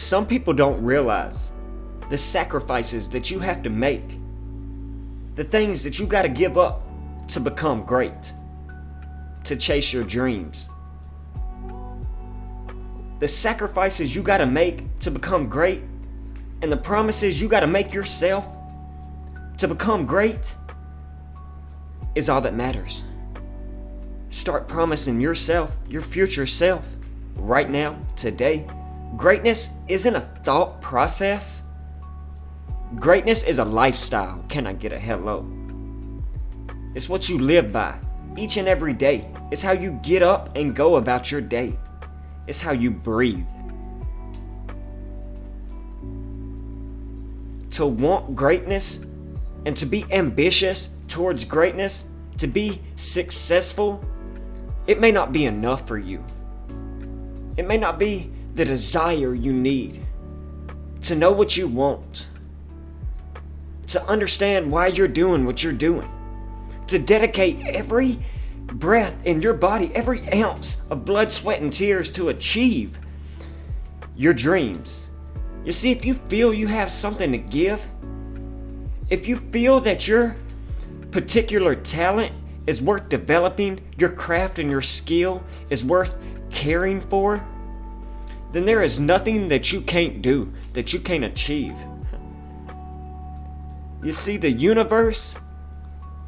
Some people don't realize the sacrifices that you have to make, the things that you got to give up to become great, to chase your dreams. The sacrifices you got to make to become great, and the promises you got to make yourself to become great is all that matters. Start promising yourself, your future self, right now, today. Greatness isn't a thought process. Greatness is a lifestyle. Can I get a hello? It's what you live by each and every day. It's how you get up and go about your day. It's how you breathe. To want greatness and to be ambitious towards greatness, to be successful, it may not be enough for you. It may not be the desire you need to know what you want, to understand why you're doing what you're doing, to dedicate every breath in your body, every ounce of blood, sweat, and tears to achieve your dreams. You see, if you feel you have something to give, if you feel that your particular talent is worth developing, your craft and your skill is worth caring for, then there is nothing that you can't do, that you can't achieve. You see, the universe,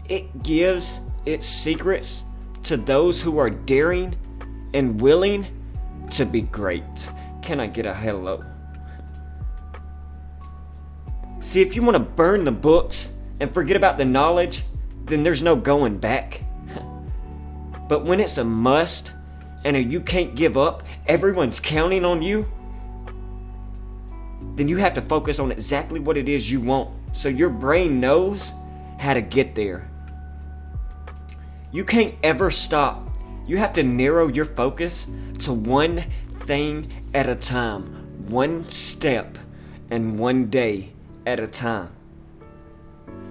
it gives its secrets to those who are daring and willing to be great. Can I get a hello? See, if you want to burn the books and forget about the knowledge, then there's no going back. But when it's a must and you can't give up, everyone's counting on you, then you have to focus on exactly what it is you want, so your brain knows how to get there. You can't ever stop. You have to narrow your focus to one thing at a time, one step and one day at a time.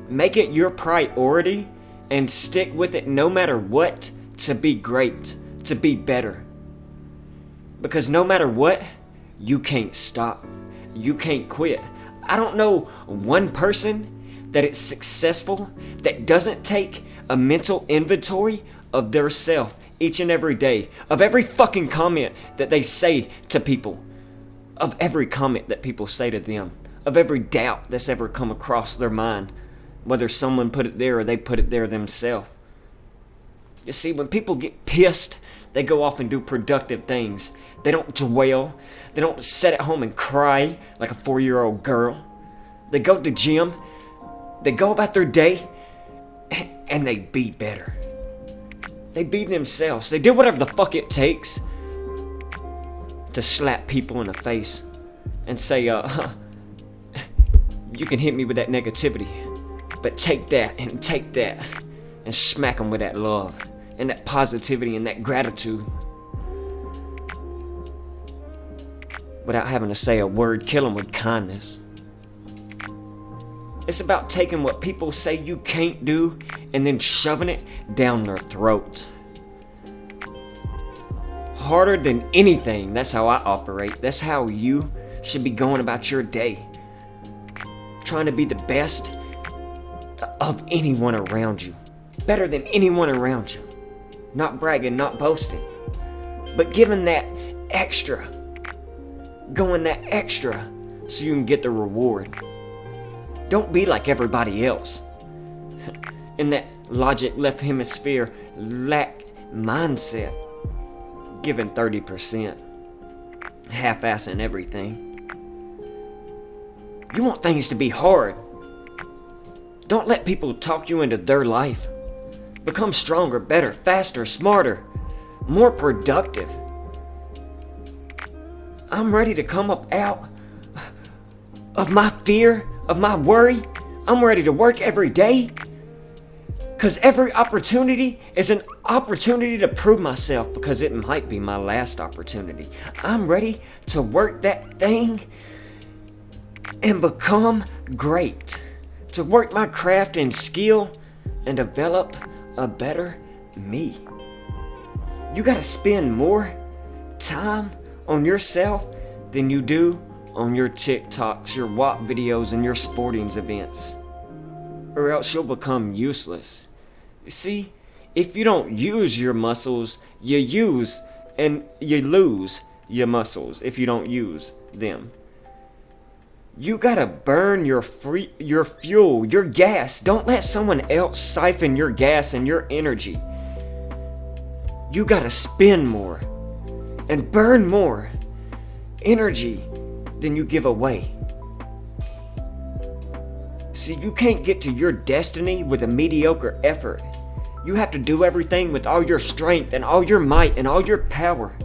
Make it your priority and stick with it no matter what, to be great, to be better. Because no matter what, you can't stop. You can't quit. I don't know one person that is successful that doesn't take a mental inventory of their self each and every day, of every fucking comment that they say to people, of every comment that people say to them, of every doubt that's ever come across their mind, whether someone put it there or they put it there themselves. You see, when people get pissed, they go off and do productive things. They don't dwell. They don't sit at home and cry like a 4-year-old girl. They go to the gym. They go about their day, and they be better. They be themselves. They do whatever the fuck it takes to slap people in the face and say, you can hit me with that negativity, but take that and smack them with that love and that positivity and that gratitude. Without having to say a word, kill them with kindness. It's about taking what people say you can't do and then shoving it down their throat. Harder than anything, that's how I operate. That's how you should be going about your day. Trying to be the best of anyone around you. Better than anyone around you. Not bragging, not boasting, but giving that extra. Going that extra so you can get the reward. Don't be like everybody else. In that logic left hemisphere lack mindset. Giving 30%. Half-assing everything. You want things to be hard. Don't let people talk you into their life. Become stronger, better, faster, smarter, more productive. I'm ready to come up out of my fear, of my worry. I'm ready to work every day. Because every opportunity is an opportunity to prove myself, because it might be my last opportunity. I'm ready to work that thing and become great. To work my craft and skill and develop a better me. You gotta spend more time on yourself than you do on your TikToks, your WAP videos, and your sporting events, or else you'll become useless. See, if you don't use your muscles, you lose your muscles if you don't use them. You gotta burn your fuel, your gas. Don't let someone else siphon your gas and your energy. You gotta spend more and burn more energy than you give away. See, you can't get to your destiny with a mediocre effort. You have to do everything with all your strength and all your might and all your power.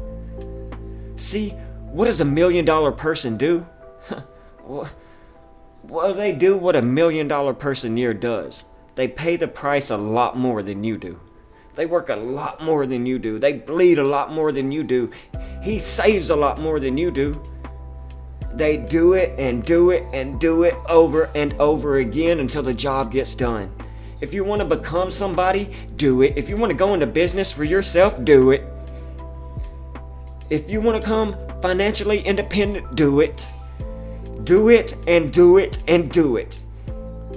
See, what does $1 million person do? Well, they do what $1 million person here does. They pay the price a lot more than you do. They work a lot more than you do. They bleed a lot more than you do. He saves a lot more than you do. They do it and do it and do it over and over again until the job gets done. If you want to become somebody, do it. If you want to go into business for yourself, do it. If you want to become financially independent, do it. Do it and do it and do it.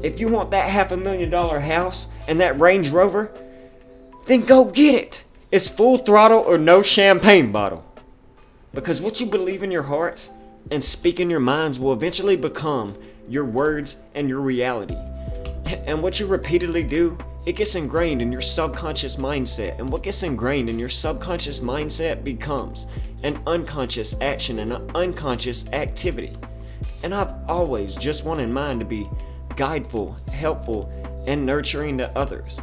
If you want that $500,000 house and that Range Rover, then go get it. It's full throttle or no champagne bottle. Because what you believe in your hearts and speak in your minds will eventually become your words and your reality. And what you repeatedly do, it gets ingrained in your subconscious mindset. And what gets ingrained in your subconscious mindset becomes an unconscious action and an unconscious activity. And I've always just wanted mine to be guideful, helpful, and nurturing to others.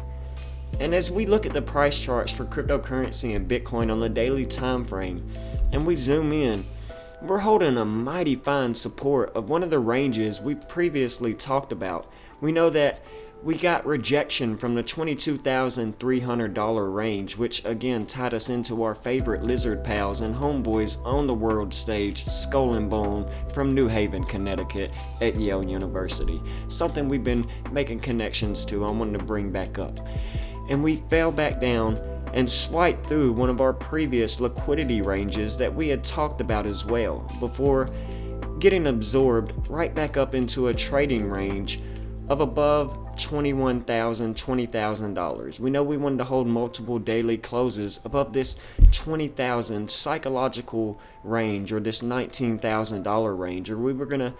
And as we look at the price charts for cryptocurrency and Bitcoin on the daily time frame, and we zoom in, we're holding a mighty fine support of one of the ranges we've previously talked about. We know that we got rejection from the $22,300 range, which again tied us into our favorite lizard pals and homeboys on the world stage, Skull and Bone from New Haven, Connecticut at Yale University. Something we've been making connections to, I wanted to bring back up. And we fell back down and swiped through one of our previous liquidity ranges that we had talked about as well, before getting absorbed right back up into a trading range of above $21,000, $20,000. We know we wanted to hold multiple daily closes above this $20,000 psychological range, or this $19,000 range, or we were going to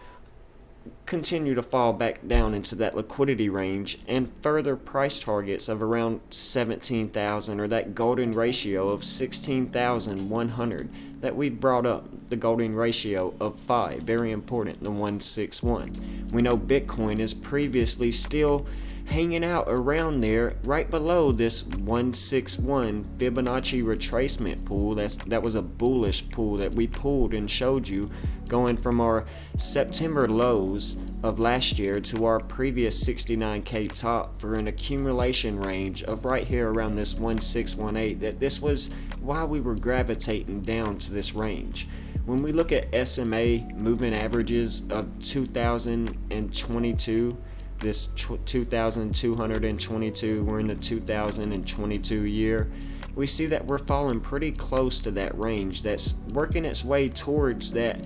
continue to fall back down into that liquidity range and further price targets of around 17,000, or that golden ratio of 16,100 that we brought up, the golden ratio of 5, very important, the 161. We know Bitcoin is previously still hanging out around there right below this 161 Fibonacci retracement pool. That was a bullish pool that we pulled and showed you, going from our September lows of last year to our previous 69k top for an accumulation range of right here around this 1618. That this was why we were gravitating down to this range. When we look at SMA moving averages of 2022, this 2222, we're in the 2022 year, we see that we're falling pretty close to that range that's working its way towards that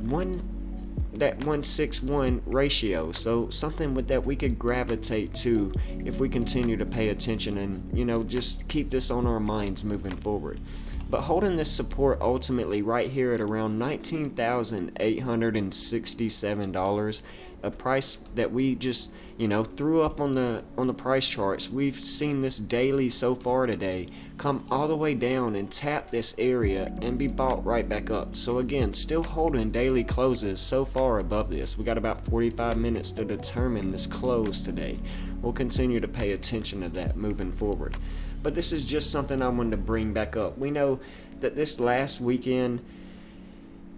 161 ratio. So something with that we could gravitate to if we continue to pay attention and just keep this on our minds moving forward. But holding this support ultimately right here at around $19,867, a price that we just threw up on the price charts. We've seen this daily so far today come all the way down and tap this area and be bought right back up. So again, still holding daily closes so far above this. We got about 45 minutes to determine this close today. We'll continue to pay attention to that moving forward. But this is just something I wanted to bring back up. We know that this last weekend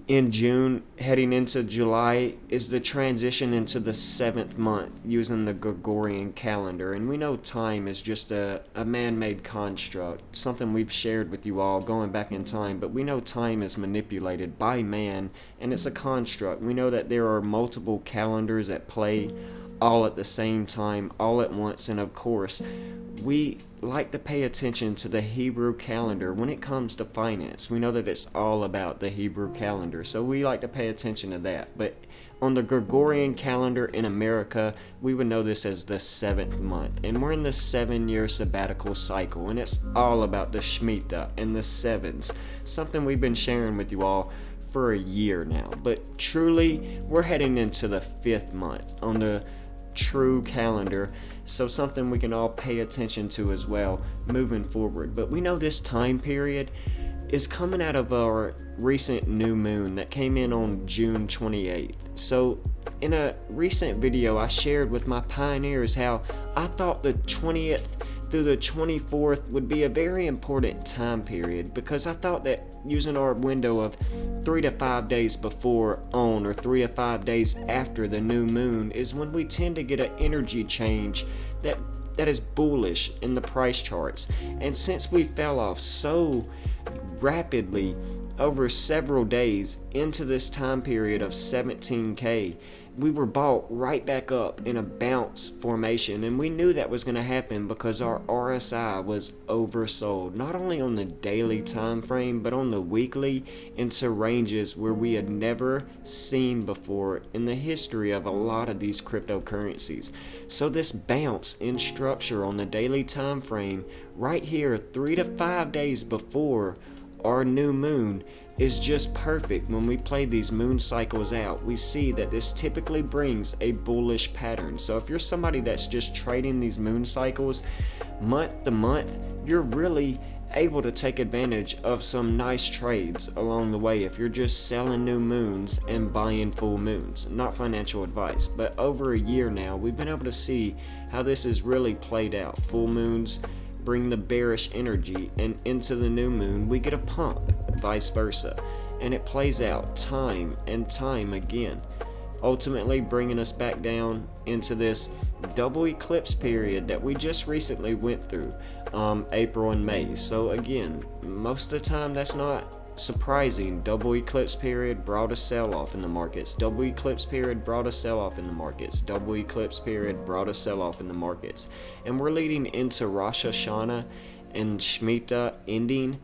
in June, heading into July, is the transition into the 7th month using the Gregorian calendar. And we know time is just a man-made construct, something we've shared with you all going back in time. But we know time is manipulated by man, and it's a construct. We know that there are multiple calendars at play all at the same time, all at once. And of course, we like to pay attention to the Hebrew calendar when it comes to finance. We know that it's all about the Hebrew calendar, so we like to pay attention to that. But on the Gregorian calendar in America, we would know this as the 7th month. And we're in the 7-year sabbatical cycle, and it's all about the Shemitah and the sevens, something we've been sharing with you all for a year now. But truly, we're heading into the 5th month on the true calendar, so something we can all pay attention to as well moving forward. But we know this time period is coming out of our recent new moon that came in on June 28th. So in a recent video, I shared with my pioneers how I thought the 20th through the 24th would be a very important time period, because I thought that using our window of 3 to 5 days before on or 3 to 5 days after the new moon is when we tend to get an energy change that is bullish in the price charts. And since we fell off so rapidly over several days into this time period of 17K, we were bought right back up in a bounce formation, and we knew that was going to happen because our RSI was oversold, not only on the daily time frame but on the weekly, into ranges where we had never seen before in the history of a lot of these cryptocurrencies. So this bounce in structure on the daily time frame right here 3 to 5 days before our new moon is just perfect. When we play these moon cycles out, we see that this typically brings a bullish pattern. So if you're somebody that's just trading these moon cycles month to month, you're really able to take advantage of some nice trades along the way if you're just selling new moons and buying full moons. Not financial advice, but over a year now, we've been able to see how this is really played out. Full moons bring the bearish energy, and into the new moon we get a pump, vice versa, and it plays out time and time again, ultimately bringing us back down into this double eclipse period that we just recently went through, April and May. So again, most of the time that's not surprising. Double eclipse period brought a sell-off in the markets. Double eclipse period brought a sell-off in the markets. Double eclipse period brought a sell-off in the markets. And we're leading into Rosh Hashanah and Shemitah ending,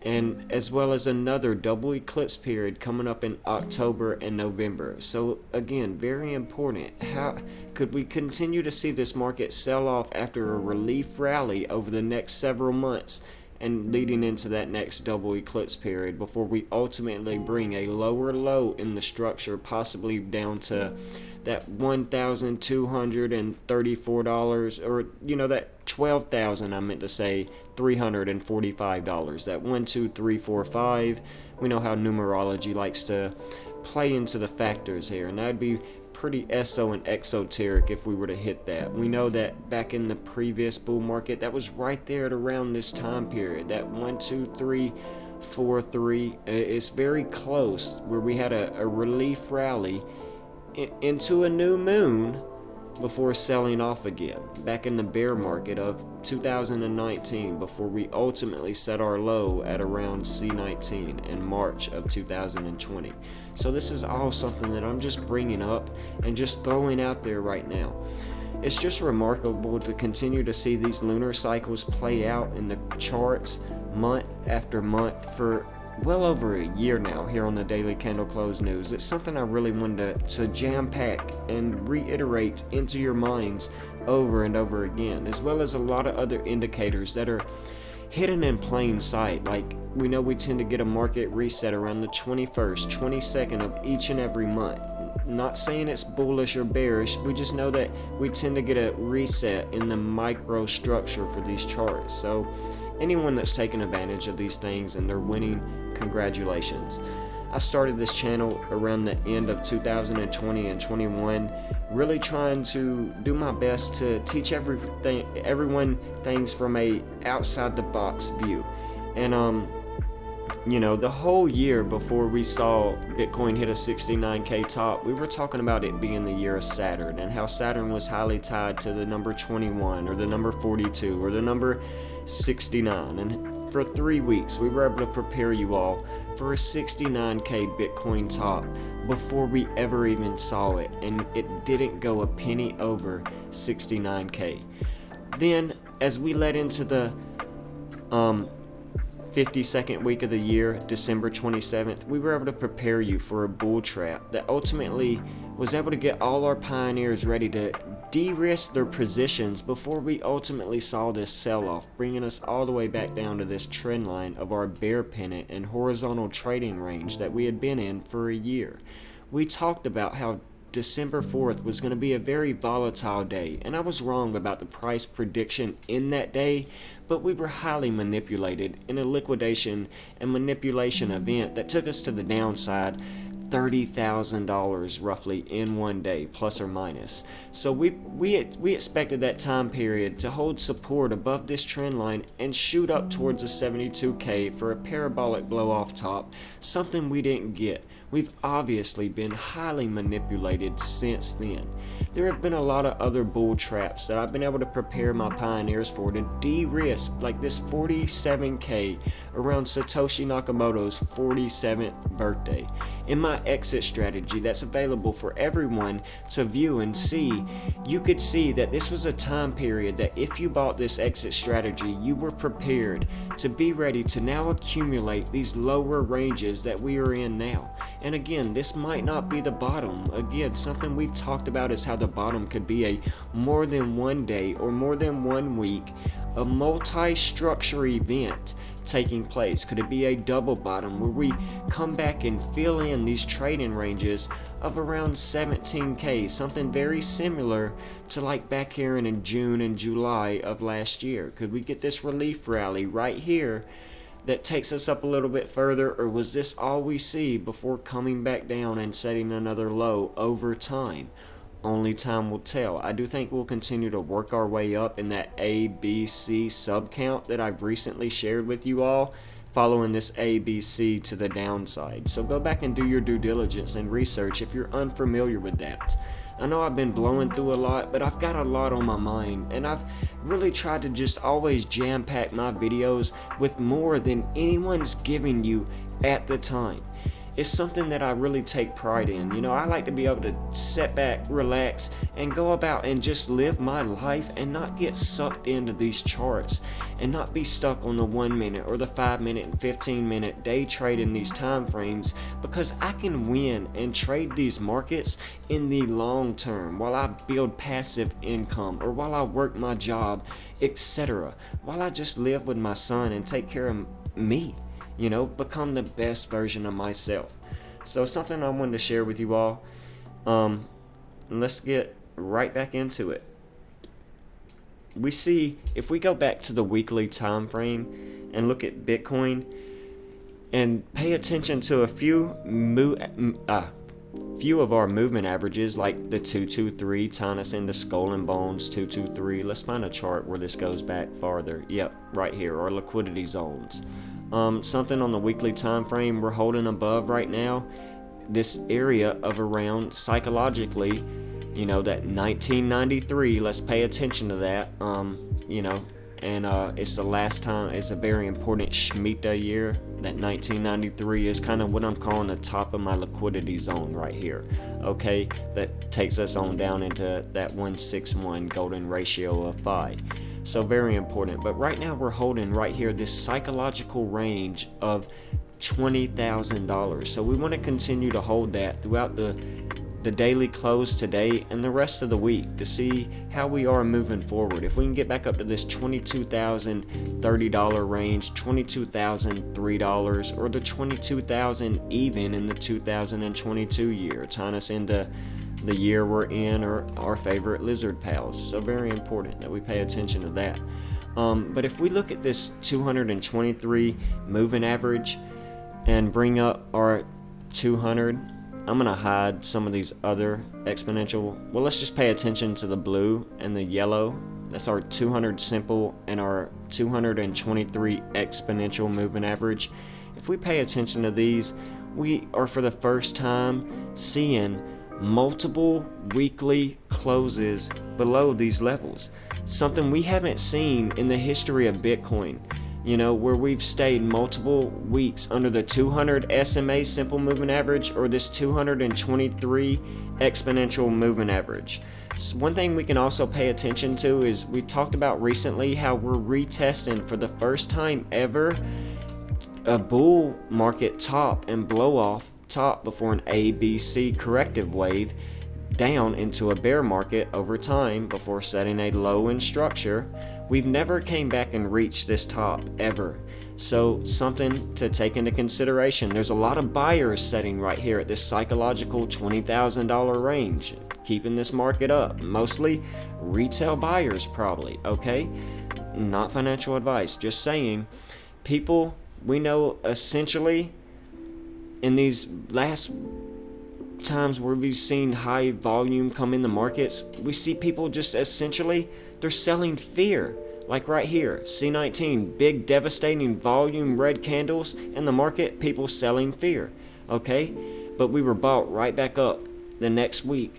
and as well as another double eclipse period coming up in October and November. So again, very important. How could we continue to see this market sell off after a relief rally over the next several months and leading into that next double eclipse period before we ultimately bring a lower low in the structure, possibly down to that $1,234, or that $12,000, I meant to say $345, that 1 2 3 4 5. We know how numerology likes to play into the factors here, and that'd be pretty and exoteric if we were to hit that. We know that back in the previous bull market, that was right there at around this time period, that 1 2 3 4 3. It's very close, where we had a relief rally into a new moon before selling off again back in the bear market of 2019, before we ultimately set our low at around C19 in March of 2020. So this is all something that I'm just bringing up and just throwing out there right now. It's just remarkable to continue to see these lunar cycles play out in the charts month after month for well over a year now here on the Daily Candle Close News. It's something I really wanted to jam pack and reiterate into your minds over and over again, as well as a lot of other indicators that are hidden in plain sight. Like, we know we tend to get a market reset around the 21st, 22nd of each and every month. Not saying it's bullish or bearish, we just know that we tend to get a reset in the micro structure for these charts. So anyone that's taking advantage of these things and they're winning, congratulations. I started this channel around the end of 2020 and 21, really trying to do my best to teach everyone things from a outside the box view. And the whole year before we saw Bitcoin hit a 69K top, we were talking about it being the year of Saturn, and how Saturn was highly tied to the number 21 or the number 42 or the number 69. And for 3 weeks we were able to prepare you all for a 69K Bitcoin top before we ever even saw it, and it didn't go a penny over 69K. Then, as we led into the 52nd week of the year, December 27th, we were able to prepare you for a bull trap that ultimately was able to get all our pioneers ready to de-risk their positions before we ultimately saw this sell-off, bringing us all the way back down to this trend line of our bear pennant and horizontal trading range that we had been in for a year. We talked about how December 4th was going to be a very volatile day, and I was wrong about the price prediction in that day, but we were highly manipulated in a liquidation and manipulation event that took us to the downside $30,000 roughly in one day, plus or minus. So we expected that time period to hold support above this trend line and shoot up towards a 72K for a parabolic blow off top, something we didn't get. We've obviously been highly manipulated since then. There have been a lot of other bull traps that I've been able to prepare my pioneers for to de-risk, like this 47K around Satoshi Nakamoto's 47th birthday. In my exit strategy that's available for everyone to view and see, you could see that this was a time period that if you bought this exit strategy, you were prepared to be ready to now accumulate these lower ranges that we are in now. And again, this might not be the bottom. Again, something we've talked about is how the bottom could be a more than one day or more than 1 week, a multi-structure event taking place. Could it be a double bottom where we come back and fill in these trading ranges of around 17K, something very similar to like back here in June and July of last year? Could we get this relief rally right here that takes us up a little bit further, or was this all we see before coming back down and setting another low over time? Only time will tell. I do think we'll continue to work our way up in that A, B, C sub count that I've recently shared with you all, following this A, B, C to the downside. So go back and do your due diligence and research if you're unfamiliar with that. I know I've been blowing through a lot, but I've got a lot on my mind, and I've really tried to just always jam-pack my videos with more than anyone's giving you at the time. It's something that I really take pride in. You know, I like to be able to sit back, relax, and go about and just live my life and not get sucked into these charts and not be stuck on the 1 minute or the 5 minute and 15 minute day trade in these time frames, because I can win and trade these markets in the long term while I build passive income or while I work my job, etc. While I just live with my son and take care of me. You know, become the best version of myself. So something I wanted to share with you all. Let's get right back into it. We see, if we go back to the weekly time frame and look at Bitcoin and pay attention to a few of our movement averages, like the 223 tying us into skull and bones 223. Let's find a chart where this goes back farther. Yep, right here, our liquidity zones. Something on the weekly time frame we're holding above right now, this area of around psychologically, you know, that 1993. Let's pay attention to that. It's the last time. It's a very important Shemitah year. That 1993 is kind of what I'm calling the top of my liquidity zone right here. Okay, that takes us on down into that 161 golden ratio of phi. So very important. But right now we're holding right here this psychological range of $20,000. So we want to continue to hold that throughout the daily close today and the rest of the week to see how we are moving forward. If we can get back up to this $22,030 range, $22,003, or the $22,000 even in the 2022 year, tying us into the year we're in, or our favorite lizard pals. So very important that we pay attention to that. But if we look at this 223 moving average and bring up our 200, I'm going to hide some of these other exponential. Well, let's just pay attention to the blue and the yellow. That's our 200 simple and our 223 exponential moving average. If we pay attention to these, we are for the first time seeing multiple weekly closes below these levels. Something we haven't seen in the history of Bitcoin. where we've stayed multiple weeks under the 200 SMA simple moving average or this 223 exponential moving average. So one thing we can also pay attention to is we talked about recently how we're retesting for the first time ever a bull market top and blow off top before an ABC corrective wave down into a bear market over time before setting a low in structure. We've never came back and reached this top ever. So something to take into consideration. There's a lot of buyers setting right here at this psychological $20,000 range, keeping this market up. Mostly retail buyers probably, okay? Not financial advice, just saying. People, we know essentially in these last times where we've seen high volume come in the markets, we see people just essentially, they're selling fear. Like right here, C19, big devastating volume red candles in the market, people selling fear, okay? But we were bought right back up the next week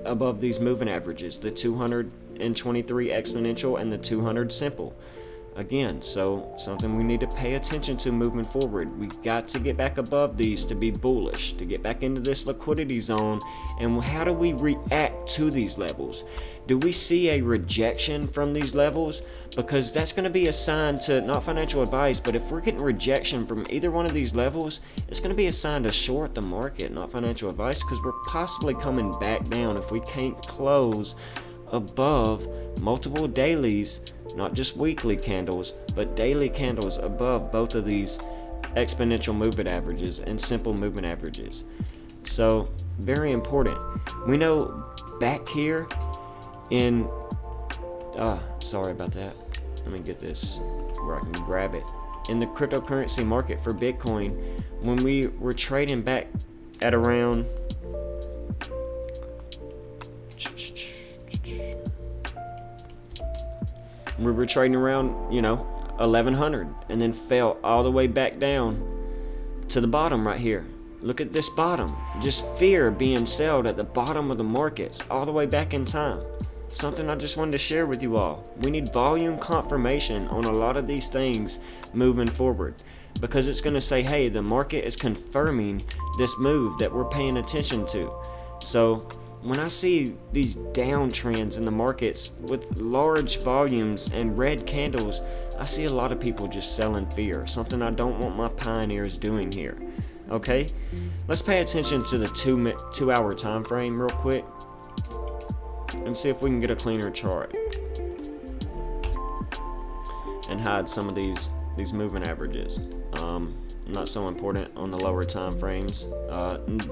above these moving averages, the 223 exponential and the 200 simple. Again, so something we need to pay attention to moving forward. We got to get back above these to be bullish, to get back into this liquidity zone. And how do we react to these levels? Do we see a rejection from these levels? Because that's going to be a sign to, not financial advice, but if we're getting rejection from either one of these levels, it's going to be a sign to short the market, not financial advice, because we're possibly coming back down if we can't close above multiple dailies, not just weekly candles, but daily candles above both of these exponential moving averages and simple moving averages. So, very important. We know back here in, sorry about that. Let me get this where I can grab it. In the cryptocurrency market for Bitcoin, when we were trading back at around we were trading around, 1100 and then fell all the way back down to the bottom right here. Look at this bottom. Just fear being sold at the bottom of the markets all the way back in time. Something I just wanted to share with you all. We need volume confirmation on a lot of these things moving forward, because it's going to say, hey, the market is confirming this move that we're paying attention to. So when I see these downtrends in the markets with large volumes and red candles, I see a lot of people just selling fear, something I don't want my pioneers doing here. Okay, let's pay attention to the 2 hour time frame real quick and see if we can get a cleaner chart and hide some of these moving averages. Not so important on the lower time frames.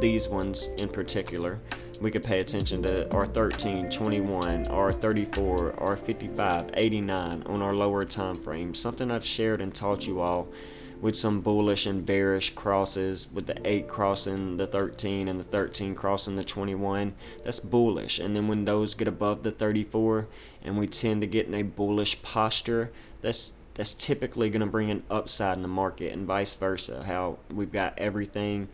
These ones in particular, we could pay attention to R13, 21, R34, R55, 89 on our lower time frames. Something I've shared and taught you all with some bullish and bearish crosses, with the 8 crossing the 13 and the 13 crossing the 21. That's bullish. And then when those get above the 34 and we tend to get in a bullish posture, that's typically going to bring an upside in the market, and vice versa. How we've got everything,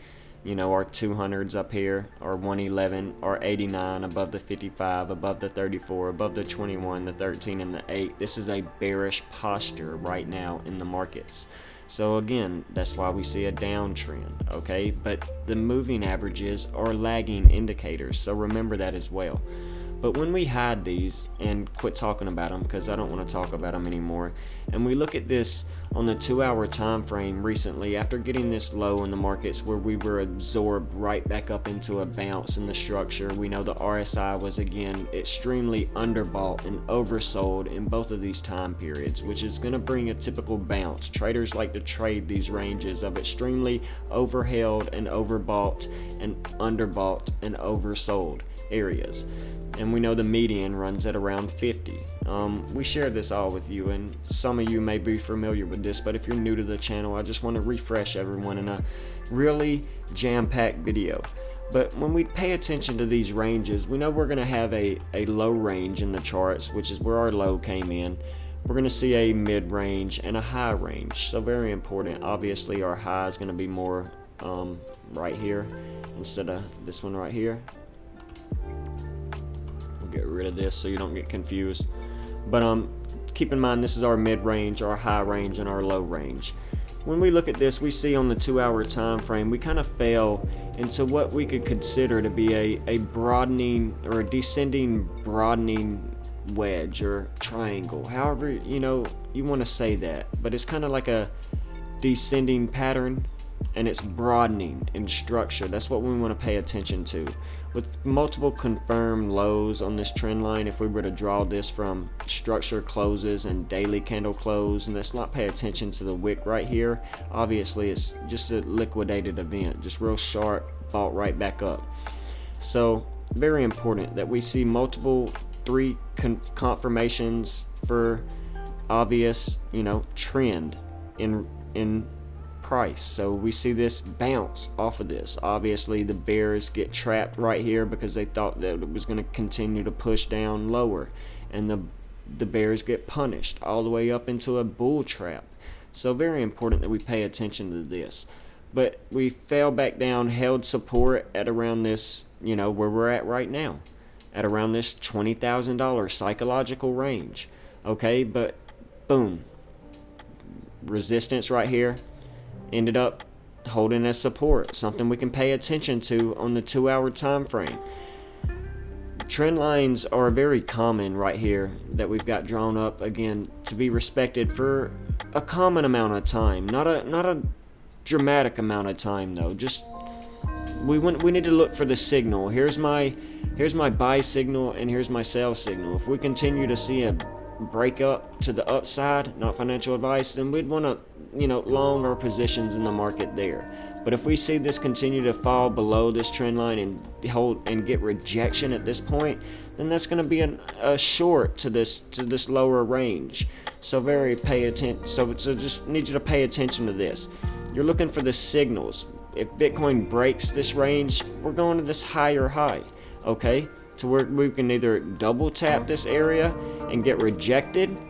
our 200s up here, our 111, our 89 above the 55, above the 34, above the 21, the 13, and the 8. This is a bearish posture right now in the markets. So again, that's why we see a downtrend, okay? But the moving averages are lagging indicators, so remember that as well. But when we hide these and quit talking about them, because I don't want to talk about them anymore, and we look at this on the 2 hour time frame recently, after getting this low in the markets where we were absorbed right back up into a bounce in the structure, we know the RSI was again extremely underbought and oversold in both of these time periods, which is going to bring a typical bounce. Traders like to trade these ranges of extremely overheld and overbought and underbought and oversold areas. And we know the median runs at around 50. We share this all with you, and some of you may be familiar with this, but if you're new to the channel, I just want to refresh everyone in a really jam-packed video. But when we pay attention to these ranges, we know we're going to have a low range in the charts, which is where our low came in. We're going to see a mid-range and a high range. So very important. Obviously, our high is going to be more right here instead of this one right here. Get rid of this so you don't get confused. But keep in mind this is our mid-range, our high range, and our low range. When we look at this, we see on the 2-hour time frame, we kind of fell into what we could consider to be a broadening or a descending broadening wedge or triangle, however you want to say that, but it's kind of like a descending pattern, and it's broadening in structure. That's what we want to pay attention to. With multiple confirmed lows on this trend line, if we were to draw this from structure closes and daily candle close, and let's not pay attention to the wick right here, obviously it's just a liquidated event, just real sharp, bought right back up. So very important that we see multiple 3 confirmations for obvious trend in price. So we see this bounce off of this. Obviously the bears get trapped right here because they thought that it was going to continue to push down lower, and the bears get punished all the way up into a bull trap. So very important that we pay attention to this. But we fell back down, held support at around this, where we're at right now, at around this $20,000 psychological range. Okay, but boom, resistance right here, ended up holding as support, something we can pay attention to on the 2-hour time frame. Trend lines are very common right here that we've got drawn up, again, to be respected for a common amount of time, not a dramatic amount of time though. Just we need to look for the signal. Here's my buy signal and here's my sell signal. If we continue to see a break up to the upside, not financial advice, then we'd want to long our positions in the market there. But if we see this continue to fall below this trend line and hold and get rejection at this point, then that's going to be a short to this lower range. So pay attention. So just need you to pay attention to this. You're looking for the signals. If Bitcoin breaks this range, we're going to this higher high. Okay, to where we can either double tap this area and get rejected,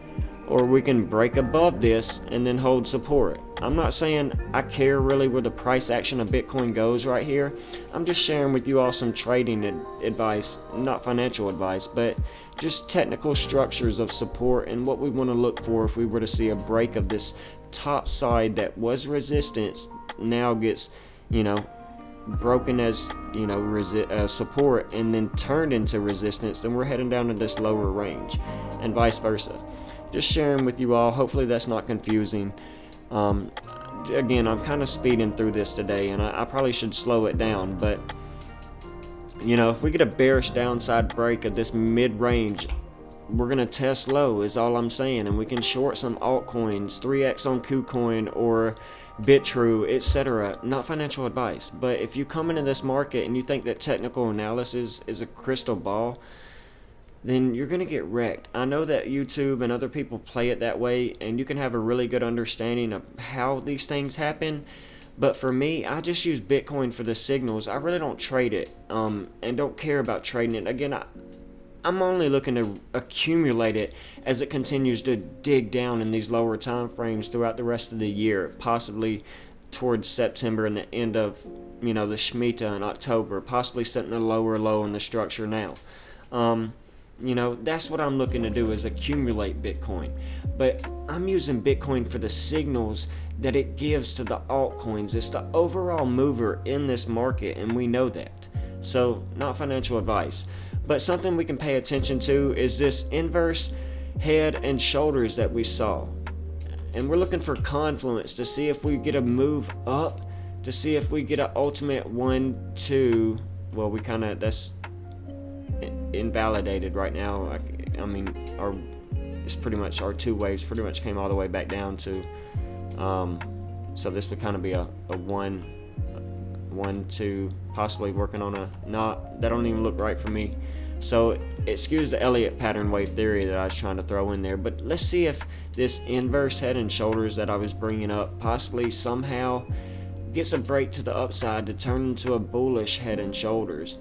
or we can break above this and then hold support. I'm not saying I care really where the price action of Bitcoin goes right here. I'm just sharing with you all some trading advice, not financial advice, but just technical structures of support and what we want to look for if we were to see a break of this top side that was resistance, now gets, broken as support and then turned into resistance, then we're heading down to this lower range, and vice versa. Just sharing with you all. Hopefully that's not confusing. Again, I'm kind of speeding through this today, and I probably should slow it down, but if we get a bearish downside break of this mid-range, we're going to test low is all I'm saying, and we can short some altcoins, 3x on KuCoin or BitTrue, etc. Not financial advice, but if you come into this market and you think that technical analysis is a crystal ball, then you're going to get wrecked. I know that YouTube and other people play it that way, and you can have a really good understanding of how these things happen. But for me, I just use Bitcoin for the signals. I really don't trade it, and don't care about trading it. Again, I'm only looking to accumulate it as it continues to dig down in these lower time frames throughout the rest of the year, possibly towards September and the end of the Shemitah in October, possibly setting a lower low in the structure now. That's what I'm looking to do, is accumulate Bitcoin. But I'm using Bitcoin for the signals that it gives to the altcoins. It's the overall mover in this market, and we know that. So, not financial advice. But something we can pay attention to is this inverse head and shoulders that we saw. And we're looking for confluence to see if we get a move up, to see if we get an ultimate 1, 2. Well, that's invalidated right now. It's pretty much our 2 waves pretty much came all the way back down to so this would kind of be a 1, 2, possibly working on a not that don't even look right for me. So it skews the Elliott pattern wave theory that I was trying to throw in there. But let's see if this inverse head and shoulders that I was bringing up possibly somehow gets a break to the upside to turn into a bullish head and shoulders,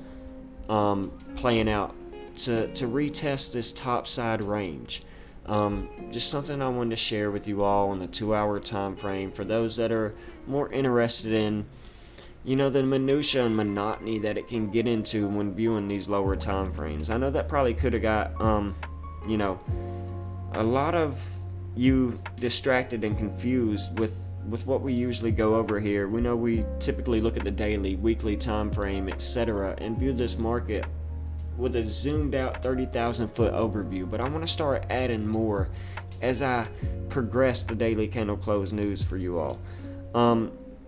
playing out to retest this top side range. Just something I wanted to share with you all on the 2-hour time frame for those that are more interested in the minutia and monotony that it can get into when viewing these lower time frames. I know that probably could have got a lot of you distracted and confused with what we usually go over here. We know we typically look at the daily, weekly time frame, etc., and view this market with a zoomed out 30,000 foot overview, but I want to start adding more as I progress the daily candle close news for you all.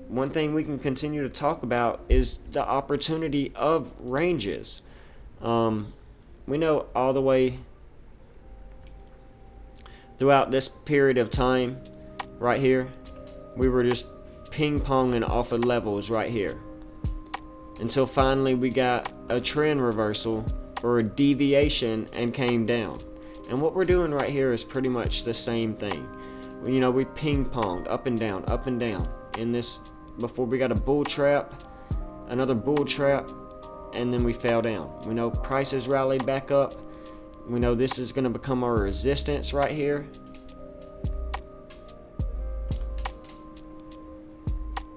One thing we can continue to talk about is the opportunity of ranges. We know all the way throughout this period of time right here, we were just ping-ponging off of levels right here until finally we got a trend reversal or a deviation and came down. And what we're doing right here is pretty much the same thing. You know, we ping-ponged up and down in this before we got a bull trap, another bull trap, and then we fell down. We know prices rallied back up. We know this is going to become our resistance right here.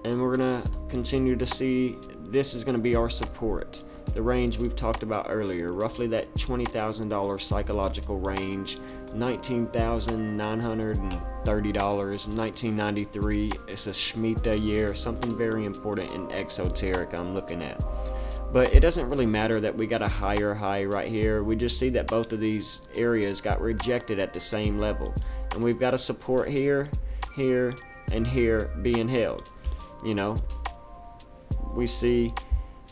And we're going to continue to see this is going to be our support. The range we've talked about earlier, roughly that $20,000 psychological range, $19,930, 1993. It's a Shemitah year, something very important and exoteric I'm looking at. But it doesn't really matter that we got a higher high right here. We just see that both of these areas got rejected at the same level. And we've got a support here, here, and here being held. You know, we see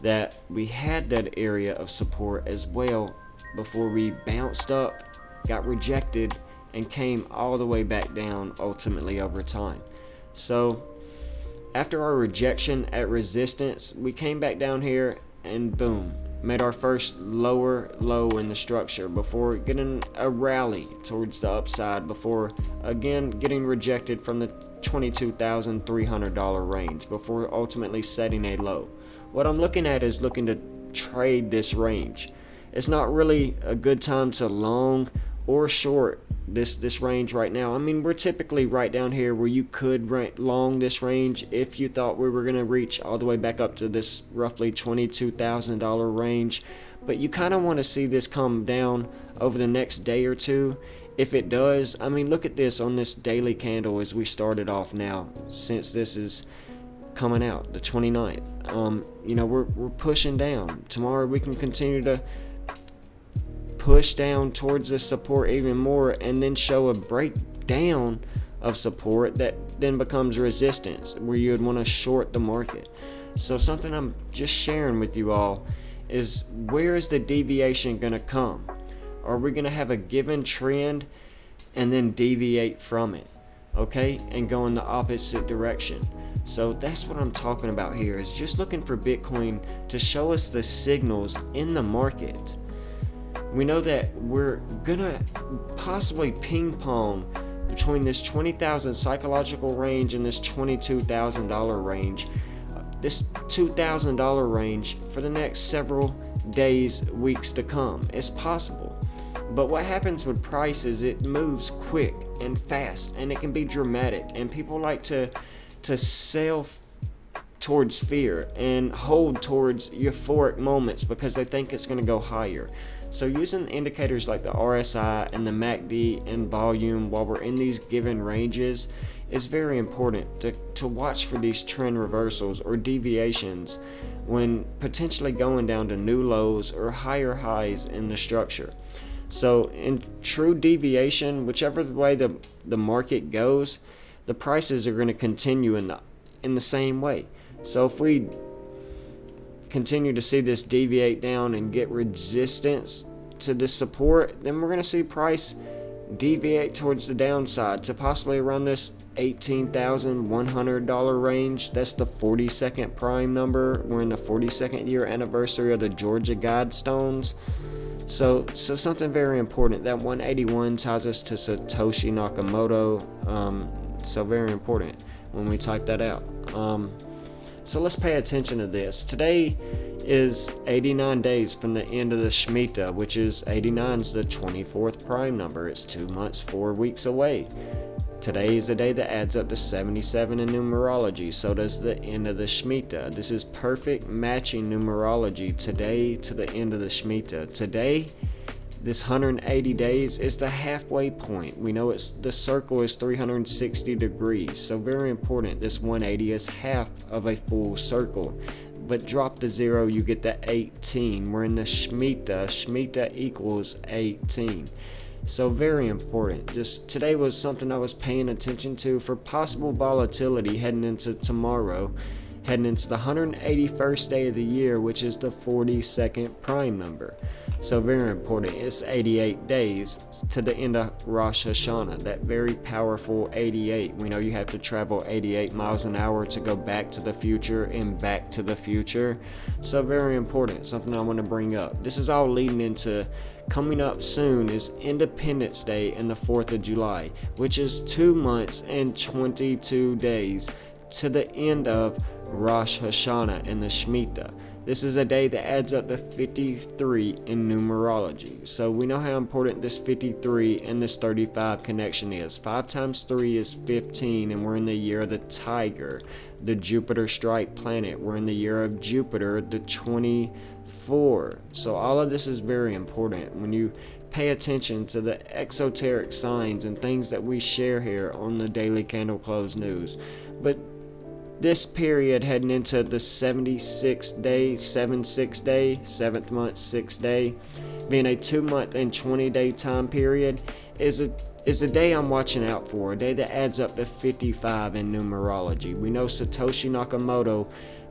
that we had that area of support as well before we bounced up, got rejected, and came all the way back down ultimately over time. So after our rejection at resistance, we came back down here and boom, made our first lower low in the structure before getting a rally towards the upside, before again getting rejected from the $22,300 range before ultimately setting a low. What I'm looking at is looking to trade this range. It's not really a good time to long or short this range right now. I mean, we're typically right down here where you could long this range if you thought we were going to reach all the way back up to this roughly $22,000 range. But you kind of want to see this come down over the next day or two. If it does, I mean, look at this on this daily candle as we started off now, since this is coming out, the 29th. You know, we're pushing down. Tomorrow we can continue to push down towards this support even more and then show a breakdown of support that then becomes resistance where you would want to short the market. So something I'm just sharing with you all is, where is the deviation going to come? Are we going to have a given trend and then deviate from it, okay, and go in the opposite direction? So that's what I'm talking about here, is just looking for Bitcoin to show us the signals in the market. We know that we're gonna possibly ping pong between this 20,000 psychological range and this $22,000 range, this $2,000 range for the next several days, weeks to come. It's possible. But what happens with price is it moves quick and fast, and it can be dramatic, and people like to sell towards fear and hold towards euphoric moments because they think it's going to go higher. So using indicators like the RSI and the MACD and volume while we're in these given ranges is very important to watch for these trend reversals or deviations when potentially going down to new lows or higher highs in the structure. So in true deviation, whichever way the market goes, the prices are going to continue in the same way. So if we continue to see this deviate down and get resistance to this support, then we're going to see price deviate towards the downside to possibly around this $18,100 range. That's the 42nd prime number. We're in the 42nd year anniversary of the Georgia Guidestones. So something very important. That 181 ties us to Satoshi Nakamoto. So very important when we type that out. So let's pay attention to this. Today is 89 days from the end of the Shemitah, which is 89 is the 24th prime number. It's 2 months, 4 weeks away. Today is a day that adds up to 77 in numerology. So does the end of the Shemitah. This is perfect matching numerology today to the end of the Shemitah. Today This 180 days is the halfway point. We know the circle is 360 degrees, so very important. This 180 is half of a full circle. But drop the 0, you get the 18. We're in the Shemitah. Shemitah equals 18. So very important. Just today was something I was paying attention to for possible volatility heading into tomorrow, heading into the 181st day of the year, which is the 42nd prime number. So very important. It's 88 days to the end of Rosh Hashanah, that very powerful 88. We know you have to travel 88 miles an hour to go back to the future and back to the future. So very important, something I want to bring up. This is all leading into coming up soon is Independence Day and the 4th of July, which is 2 months and 22 days to the end of Rosh Hashanah and the Shemitah. This is a day that adds up to 53 in numerology. So we know how important this 53 and this 35 connection is. 5 times 3 is 15, and we're in the year of the tiger, the Jupiter striped planet. We're in the year of Jupiter, the 24. So all of this is very important when you pay attention to the exoteric signs and things that we share here on the Daily Candle Close News. But this period heading into the 76th day, 7th month, 6th day, being a 2 month and 20 day time period, is a day I'm watching out for, a day that adds up to 55 in numerology. We know Satoshi Nakamoto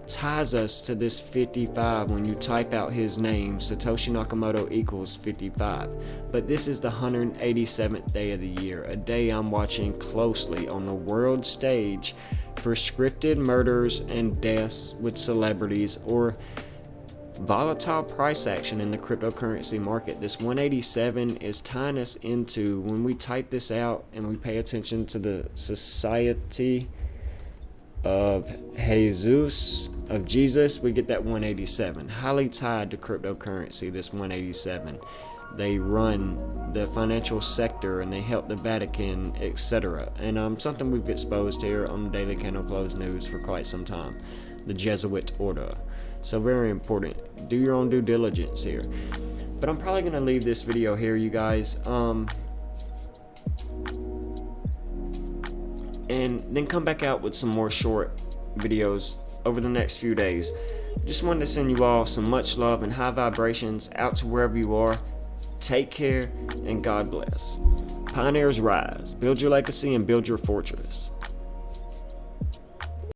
ties us to this 55. When you type out his name, Satoshi Nakamoto equals 55. But this is the 187th day of the year, a day I'm watching closely on the world stage for scripted murders and deaths with celebrities or volatile price action in the cryptocurrency market. This 187 is tying us into, when we type this out and we pay attention to the Society of Jesus, of Jesus, we get that 187. Highly tied to cryptocurrency, this 187. They run the financial sector and they help the Vatican, etc. And something we've exposed here on the Daily Candle Close News for quite some time, the Jesuit order. So very important. Do your own due diligence here. But I'm probably going to leave this video here, you guys. And then come back out with some more short videos over the next few days. Just wanted to send you all some much love and high vibrations out to wherever you are. Take care and God bless. Pioneers rise, build your legacy and build your fortress.